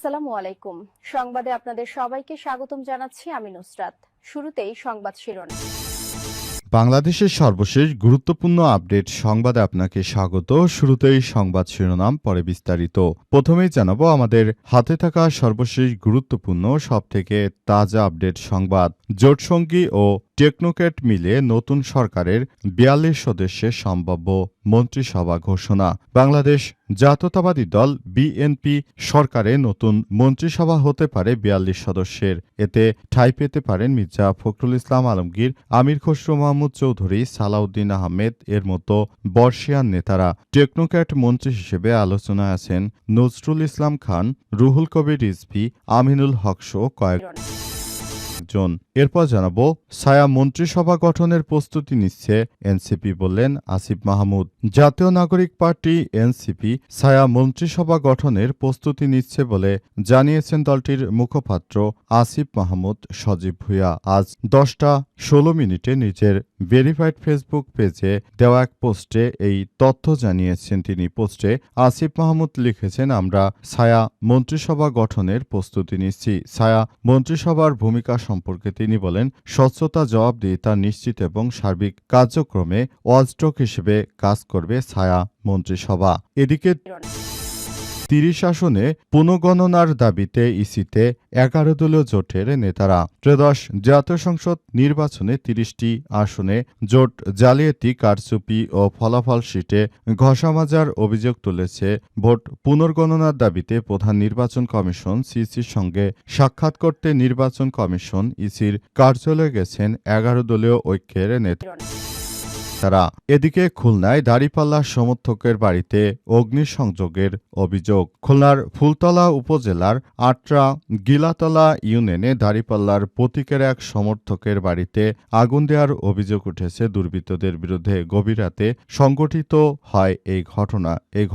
আসসালামু আলাইকুম। সংবাদে আপনাদের সবাইকে স্বাগতম জানাচ্ছি আমি নুসরাত। শুরুতেই সংবাদ শিরোনাম। বাংলাদেশের সর্বশেষ গুরুত্বপূর্ণ আপডেট সংবাদে আপনাকে স্বাগত। শুরুতেই সংবাদ শিরোনাম, পরে বিস্তারিত। প্রথমেই জানাবো আমাদের হাতে থাকা সর্বশেষ গুরুত্বপূর্ণ সবথেকে তাজা আপডেট সংবাদ। জোটসঙ্গী ও টেকনোক্র্যাট মিলে নতুন সরকারের ৪২ সদস্যের সম্ভাব্য মন্ত্রিসভা ঘোষণা। বাংলাদেশ জাতীয়তাবাদী দল বিএনপি সরকারে নতুন মন্ত্রিসভা হতে পারে ৪২ সদস্যের। এতে ঠাঁই পেতে পারেন মির্জা ফখরুল ইসলাম আলমগীর, আমির খসরু মাহমুদ চৌধুরী, সালাউদ্দিন আহমেদ এর মতো বর্ষিয়ান নেতারা। টেকনোক্র্যাট মন্ত্রী হিসেবে আলোচনায় আছেন নজরুল ইসলাম খান, রুহুল কবির রিজভী, আমিনুল হক সহ কয়েকজন। এরপর জানাবো ছায়া মন্ত্রিসভা গঠনের প্রস্তুতি নিচ্ছে এনসিপি, বললেন আসিফ মাহমুদ। জাতীয় নাগরিক পার্টি এনসিপি ছায়া মন্ত্রিসভা গঠনের প্রস্তুতি নিচ্ছে বলে জানিয়েছেন দলটির মুখপাত্র আসিফ মাহমুদ সজীব ভুঁইয়া। আজ 10:16 নিজের ভেরিফাইড ফেসবুক পেজে দেওয়া এক পোস্টে এই তথ্য জানিয়েছেন তিনি। পোস্টে আসিফ মাহমুদ লিখেছেন, আমরা ছায়া মন্ত্রিসভা গঠনের প্রস্তুতি নিচ্ছি। ছায়া মন্ত্রিসভার ভূমিকা সম্পর্কে তিনি বলেন, স্বচ্ছতা, জবাবদিহিতা নিশ্চিত এবং সার্বিক কার্যক্রমে ওয়াচডগ হিসেবে কাজ করবে ছায়া মন্ত্রিসভা। এদিকে ৩০ আসনে পুনঃগণনার দাবিতে ইসিতে ১১ দলীয় জোটের নেতারা। ত্রয়োদশ জাতীয় সংসদ নির্বাচনে ৩০টি আসনে জোট জালিয়াতি, কারচুপি ও ফলাফল শিটে ঘষামাজার অভিযোগ তুলেছে। ভোট পুনর্গণনার দাবিতে প্রধান নির্বাচন কমিশন সিইসির সঙ্গে সাক্ষাৎ করতে নির্বাচন কমিশন ইসির কার্যালয়ে গেছেন ১১ দলীয় ঐক্যের নেতা। এদিকে খুলনায় দাঁড়িপাল্লা সমর্থকের বাড়িতে অগ্নিসংযোগের অভিযোগ। খুলনার ফুলতলা উপজেলার আটরা গিলাতলা ইউনিয়নে দাঁড়িপাল্লার প্রতীকের এক সমর্থকের বাড়িতে আগুন দেওয়ার অভিযোগ উঠেছে দুর্বৃত্তদের বিরুদ্ধে। গভীর রাতে সংঘটিত হয় এই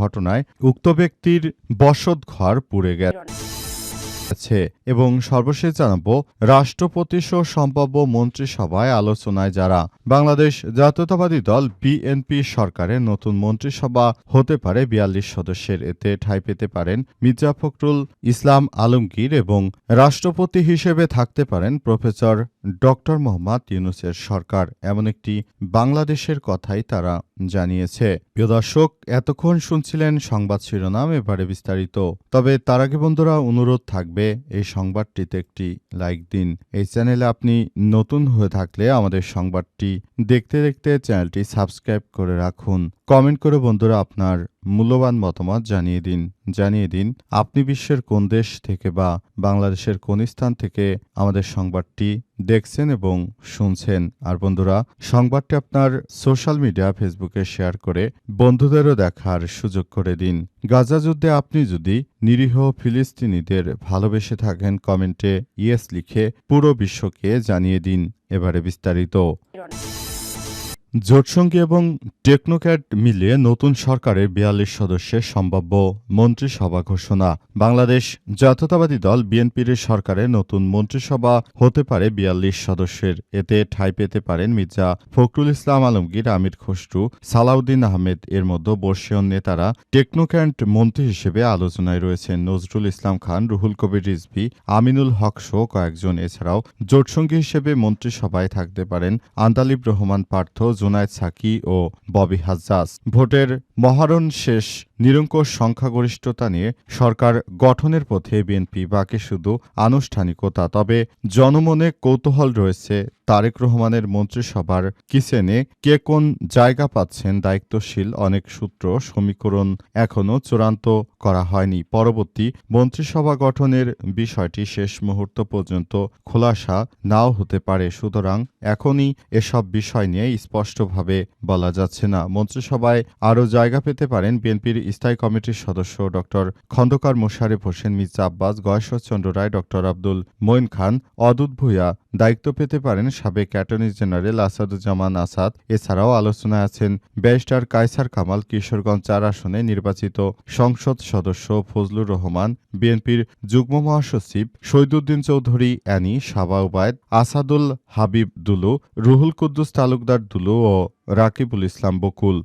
ঘটনায় উক্ত ব্যক্তির বসতঘর পুড়ে গেছে। এবং সর্বশেষ জানাবো রাষ্ট্রপতি সহ সম্ভাব্য মন্ত্রিসভায় আলোচনায় যারা। বাংলাদেশ জাতীয়তাবাদী দল বিএনপি সরকারের নতুন মন্ত্রিসভা হতে পারে ৪২ সদস্যের। এতে ঠাঁই পেতে পারেন মির্জা ফখরুল ইসলাম আলমগীর এবং রাষ্ট্রপতি হিসেবে থাকতে পারেন প্রফেসর ডক্টর মোহাম্মদ ইউনূসের সরকার। এমন একটি বাংলাদেশের কথাই তারা জানিয়েছে। প্রিয় দর্শক, এতক্ষণ শুনছিলেন সংবাদ শিরোনাম, এবারে বিস্তারিত। তবে তার আগে বন্ধুরা অনুরোধ থাকবে এই সংবাদটিতে একটি লাইক দিন। এই চ্যানেলে আপনি নতুন হয়ে থাকলে আমাদের সংবাদটি দেখতে দেখতে চ্যানেলটি সাবস্ক্রাইব করে রাখুন। কমেন্ট করে বন্ধুরা আপনার মূল্যবান মতামত জানিয়ে দিন আপনি বিশ্বের কোন দেশ থেকে বা বাংলাদেশের কোন স্থান থেকে আমাদের সংবাদটি দেখছেন এবং শুনছেন। আর বন্ধুরা, সংবাদটি আপনার সোশ্যাল মিডিয়া ফেসবুকে শেয়ার করে বন্ধুদেরও দেখার সুযোগ করে দিন। গাজা যুদ্ধে আপনি যদি নিরীহ ফিলিস্তিনিদের ভালোবেসে থাকেন, কমেন্টে ইয়েস লিখে পুরো বিশ্বকে জানিয়ে দিন। এবারে বিস্তারিত। জোটসঙ্গী এবং টেকনোক্র্যাট মিলিয়ে নতুন সরকারের ৪২ সদস্যের সম্ভাব্য মন্ত্রিসভা ঘোষণা। বাংলাদেশ জাতীয়তাবাদী দল বিএনপির সরকারের নতুন মন্ত্রিসভা হতে পারে ৪২ সদস্যের। এতে ঠাঁই পেতে পারেন মির্জা ফখরুল ইসলাম আলমগীর, আমির খসরু, সালাউদ্দিন আহমেদ এর মতো বর্ষীয় নেতারা। টেকনোক্র্যাট মন্ত্রী হিসেবে আলোচনায় রয়েছেন নজরুল ইসলাম খান, রুহুল কবির রিজভী, আমিনুল হক সহ কয়েকজন। এছাড়াও জোটসঙ্গী হিসেবে মন্ত্রিসভায় থাকতে পারেন আন্দালিব রহমান পার্থ, জুনায়েদ সাকি ও ববি হাজ্জাজ। ভোটের মহারণ শেষ, নিরঙ্কুশ সংখ্যাগরিষ্ঠতা নিয়ে সরকার গঠনের পথে বিএনপি, বাকি শুধু আনুষ্ঠানিকতা। তবে জনমনে কৌতূহল রয়েছে তারেক রহমানের মন্ত্রিসভার কিচেনে কে কোন জায়গা পাচ্ছেন। দায়িত্বশীল অনেক সূত্র সমীকরণ এখনও চূড়ান্ত করা হয়নি। পরবর্তী মন্ত্রিসভা গঠনের বিষয়টি শেষ মুহূর্ত পর্যন্ত খোলাসা নাও হতে পারে। সুতরাং এখনই এসব বিষয় নিয়ে স্পষ্টভাবে বলা যাচ্ছে না। মন্ত্রিসভায় আরও জায়গা পেতে পারেন বিএনপির স্থায়ী কমিটির সদস্য ড খন্দকার মোশারেফ হোসেন, মির্জা আব্বাস, গয়েশ্বরচন্দ্র রায়, ড আব্দুল মঈন খান, অদূত ভূঁইয়া। দায়িত্ব পেতে পারেন সাবেক অ্যাটর্নি জেনারেল আসাদুজ্জামান আসাদ। এছাড়াও আলোচনায় আছেন ব্যারিস্টার কায়সার কামাল, কিশোরগঞ্জ ৪ আসনে নির্বাচিত সংসদ সদস্য ফজলুর রহমান, বিএনপির যুগ্ম মহাসচিব শহীদুদ্দিন চৌধুরী অ্যানি, সাবা ওবায়দ, আসাদুল হাবিব দুলু, রুহুল কুদ্দুস তালুকদার দুলু ও রাকিবুল ইসলাম বকুল।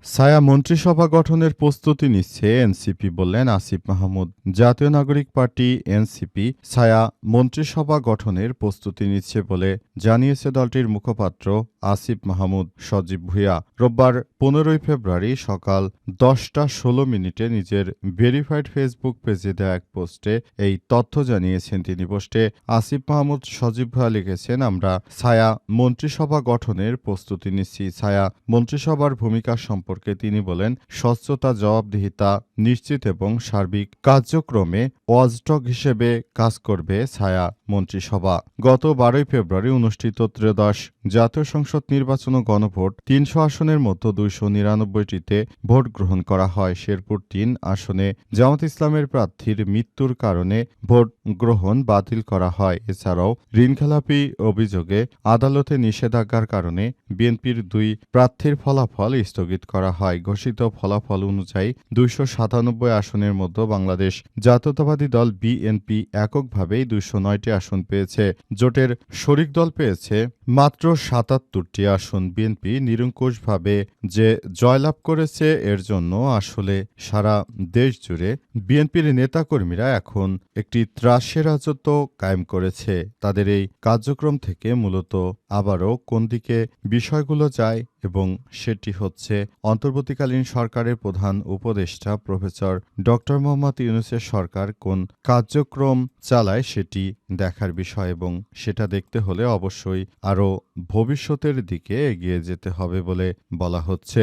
ছায়া মন্ত্রিসভা গঠনের প্রস্তুতি নিচ্ছে এনসিপি, বললেন আসিফ মাহমুদ। জাতীয় নাগরিক পার্টি এনসিপি ছায়া মন্ত্রিসভা গঠনের প্রস্তুতি নিচ্ছে বলে জানিয়েছে দলটির মুখপাত্র আসিফ মাহমুদ সজীব ভুঁইয়া। রোববার 15 ফেব্রুয়ারি সকাল 10:16 নিজের ভেরিফাইড ফেসবুক পেজে দেওয়া এক পোস্টে এই তথ্য জানিয়েছেন তিনি। পোস্টে আসিফ মাহমুদ সজীব ভুঁইয়া লিখেছেন, আমরা ছায়া মন্ত্রিসভা গঠনের প্রস্তুতি নিচ্ছি। ছায়া মন্ত্রিসভার ভূমিকা সম্পর্কে তিনি বলেন, স্বচ্ছতা, জবাবদিহিতা নিশ্চিত এবং সার্বিক কার্যক্রমে ওয়াচডগ হিসেবে কাজ করবে ছায়া মন্ত্রিসভা। গত 12 ফেব্রুয়ারি অনুষ্ঠিত ত্রয়োদশ জাতীয় সংসদ নির্বাচন ও গণভোট 300 আসনের মধ্যে 299টিতে ভোট গ্রহণ করা হয়। শেরপুর 3 আসনে জামাত ইসলামের প্রার্থীর মৃত্যুর কারণে ভোট গ্রহণ বাতিল করা হয়। এছাড়াও ঋণখেলাপি অভিযোগে আদালতে নিষেধাজ্ঞার কারণে বিএনপির 2 প্রার্থীর ফলাফল স্থগিত করা হয়। ঘোষিত ফলাফল অনুযায়ী 297 আসনের মধ্যে বাংলাদেশ জাতীয়তাবাদী দল বিএনপি এককভাবেই 209টি আসন পেয়েছে। জোটের শরিক দল পেয়েছে মাত্র 77টি আসন। বিএনপি নিরঙ্কুশভাবে যে জয়লাভ করেছে, এর জন্য আসলে সারা দেশ জুড়ে বিএনপির নেতাকর্মীরা এখন একটি ত্রাসের রাজত্ব কায়েম করেছে। তাদের এই কার্যক্রম থেকে মূলত আবারও কোন দিকে বিষয়গুলো যায় এবং সেটি হচ্ছে অন্তর্বর্তীকালীন সরকারের প্রধান উপদেষ্টা প্রফেসর ডক্টর মোহাম্মদ ইউনূসের সরকার কোন কার্যক্রম চালায় সেটি দেখার বিষয়, এবং সেটা দেখতে হলে অবশ্যই আরও ভবিষ্যতের দিকে এগিয়ে যেতে হবে বলে বলা হচ্ছে।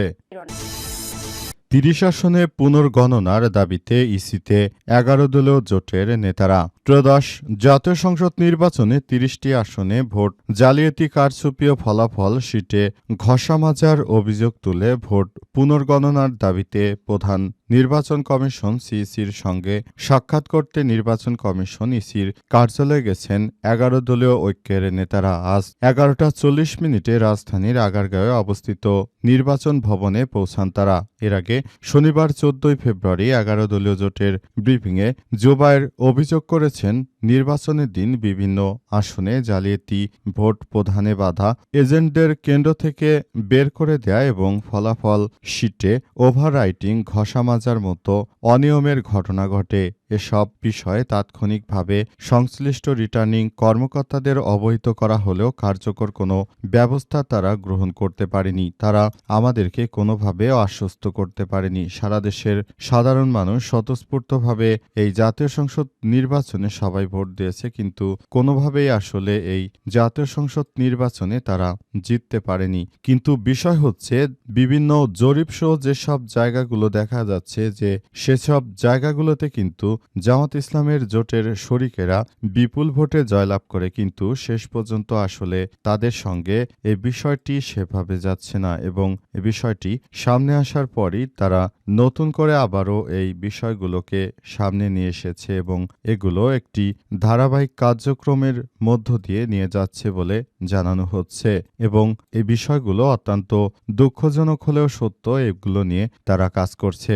30 আসনে পুনর্গণনার দাবিতে ইসিতে 11 দলীয় জোটের নেতারা। ত্রয়োদশ জাতীয় সংসদ নির্বাচনে 30টি আসনে ভোট জালিয়াতি, কারচুপি ও ফলাফল শিটে ঘষামাজার অভিযোগ তুলে ভোট পুনর্গণনার দাবিতে প্রধান নির্বাচন কমিশন সিইসির সঙ্গে সাক্ষাৎ করতে নির্বাচন কমিশন ইসির কার্যালয়ে গেছেন 11 দলীয় ঐক্যের নেতারা। আজ 11:40 রাজধানীর আগারগাঁওয়ে অবস্থিত নির্বাচন ভবনে পৌঁছান তারা। এর আগে শনিবার 14 ফেব্রুয়ারি 11 দলীয় জোটের ব্রিফিংয়ে জোবায়ের অভিযোগ করেছেন, নির্বাচনের দিন বিভিন্ন আসনে জালিয়াতি, ভোট প্রদানে বাধা, এজেন্টদের কেন্দ্র থেকে বের করে দেয়া এবং ফলাফল শিটে ওভাররাইটিং, ঘষামাজার মতো অনিয়মের ঘটনা ঘটে। এসব বিষয়ে তাৎক্ষণিকভাবে সংশ্লিষ্ট রিটার্নিং কর্মকর্তাদের অবহিত করা হলেও কার্যকর কোনো ব্যবস্থা তারা গ্রহণ করতে পারেনি। তারা আমাদেরকে কোনোভাবে আশ্বস্ত করতে পারেনি। সারা দেশের সাধারণ মানুষ স্বতঃস্ফূর্তভাবে এই জাতীয় সংসদ নির্বাচনে সবাই ভোট দিয়েছে, কিন্তু কোনোভাবেই আসলে এই জাতীয় সংসদ নির্বাচনে তারা জিততে পারেনি। কিন্তু বিষয় হচ্ছে, বিভিন্ন জরিপসহ যেসব জায়গাগুলো দেখা যাচ্ছে যে সেসব জায়গাগুলোতে কিন্তু জামাত ইসলামের জোটের শরিকেরা বিপুল ভোটে জয়লাভ করে, কিন্তু শেষ পর্যন্ত আসলে তাদের সঙ্গে এই বিষয়টি সেভাবে যাচ্ছে না, এবং এই বিষয়টি সামনে আসার পরই তারা নতুন করে আবারও এই বিষয়গুলোকে সামনে নিয়ে এসেছে এবং এগুলো একটি ধারাবাহিক কার্যক্রমের মধ্য দিয়ে নিয়ে যাচ্ছে বলে জানানো হচ্ছে। এবং এই বিষয়গুলো অত্যন্ত দুঃখজনক হলেও সত্য, এগুলো নিয়ে তারা কাজ করছে।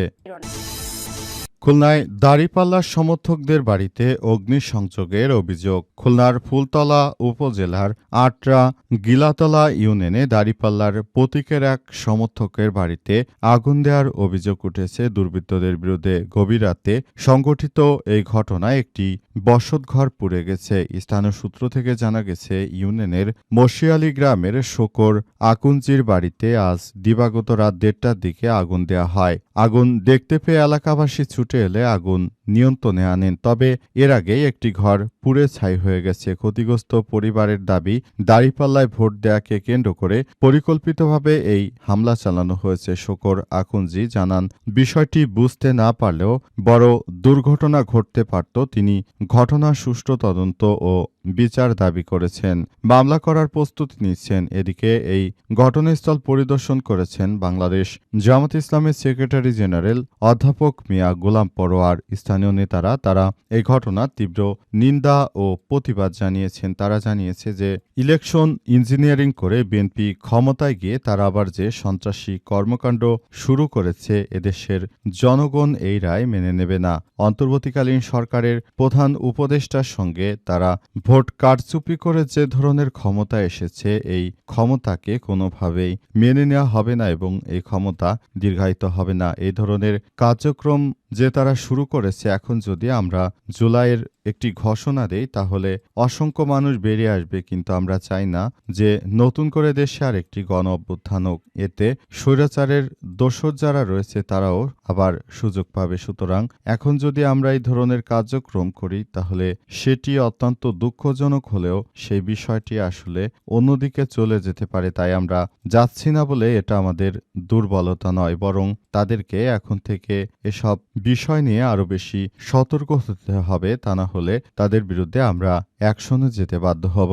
খুলনায় দাঁড়িপাল্লার সমর্থকদের বাড়িতে অগ্নিসংযোগের অভিযোগ। খুলনার ফুলতলা উপজেলার আটরা গিলাতলা ইউনিয়নে দাঁড়িপাল্লার প্রতীকের এক সমর্থকের বাড়িতে আগুন দেওয়ার অভিযোগ উঠেছে দুর্বৃত্তদের বিরুদ্ধে। গভীর রাতে সংঘটিত এই ঘটনায় একটি বসতঘর পুড়ে গেছে। স্থানীয় সূত্র থেকে জানা গেছে, ইউনিয়নের মশিয়ালি গ্রামের শোকর আকুঞ্জির বাড়িতে আজ দিবাগত রাত 1:30টার দিকে আগুন দেওয়া হয়। আগুন দেখতে পেয়ে এলাকাবাসী ছুটে এলে আগুন নিয়ন্ত্রণে আনেন, তবে এর আগেই একটি ঘর পুড়ে ছাই হয়ে গেছে। ক্ষতিগ্রস্ত পরিবারের দাবি, দাঁড়িপাল্লায় ভোট দেওয়াকে কেন্দ্র করে পরিকল্পিতভাবে এই হামলা চালানো হয়েছে। শোকর আকুঞ্জি জানান, বিষয়টি বুঝতে না পারলেও বড় দুর্ঘটনা ঘটতে পারত। তিনি ঘটনার সুষ্ঠু তদন্ত ও বিচার দাবি করেছেন, মামলা করার প্রস্তুতি নিচ্ছেন। এদিকে এই ঘটনাস্থল পরিদর্শন করেছেন বাংলাদেশ জামাত ইসলামের সেক্রেটারি জেনারেল অধ্যাপক মিয়া গোলাম পরোয়ার। স্থানীয় স্থানীয় নেতারা তারা এই ঘটনার তীব্র নিন্দা ও প্রতিবাদ জানিয়েছেন। তারা জানিয়েছে যে ইলেকশন ইঞ্জিনিয়ারিং করে বিএনপি ক্ষমতায় গিয়ে তারা আবার যে সন্ত্রাসী কর্মকাণ্ড শুরু করেছে, এদেশের জনগণ এই রায় মেনে নেবে না। অন্তর্বর্তীকালীন সরকারের প্রধান উপদেষ্টার সঙ্গে তারা ভোট কারচুপি করে যে ধরনের ক্ষমতা এসেছে, এই ক্ষমতাকে কোনোভাবেই মেনে নেওয়া হবে না এবং এই ক্ষমতা দীর্ঘায়িত হবে না। এই ধরনের কার্যক্রম যে তারা শুরু করেছে, এখন যদি আমরা জুলাইয়ের একটি ঘোষণা দেই তাহলে অসংখ্য মানুষ বেরিয়ে আসবে, কিন্তু আমরা চাই না যে নতুন করে দেশে আর একটি গণ অভ্যুত্থান হোক। এতে স্বৈরাচারের দোসর যারা রয়েছে তারাও আবার সুযোগ পাবে। সুতরাং এখন যদি আমরা এই ধরনের কার্যক্রম করি তাহলে সেটি অত্যন্ত দুঃখজনক হলেও সেই বিষয়টি আসলে অন্যদিকে চলে যেতে পারে। তাই আমরা যাচ্ছি না বলে এটা আমাদের দুর্বলতা নয়, বরং তাদেরকে এখন থেকে এসব বিষয় নিয়ে আরো বেশি সতর্ক হতে হবে। তা না হলে তাদের বিরুদ্ধে আমরা অ্যাকশনে যেতে বাধ্য হব।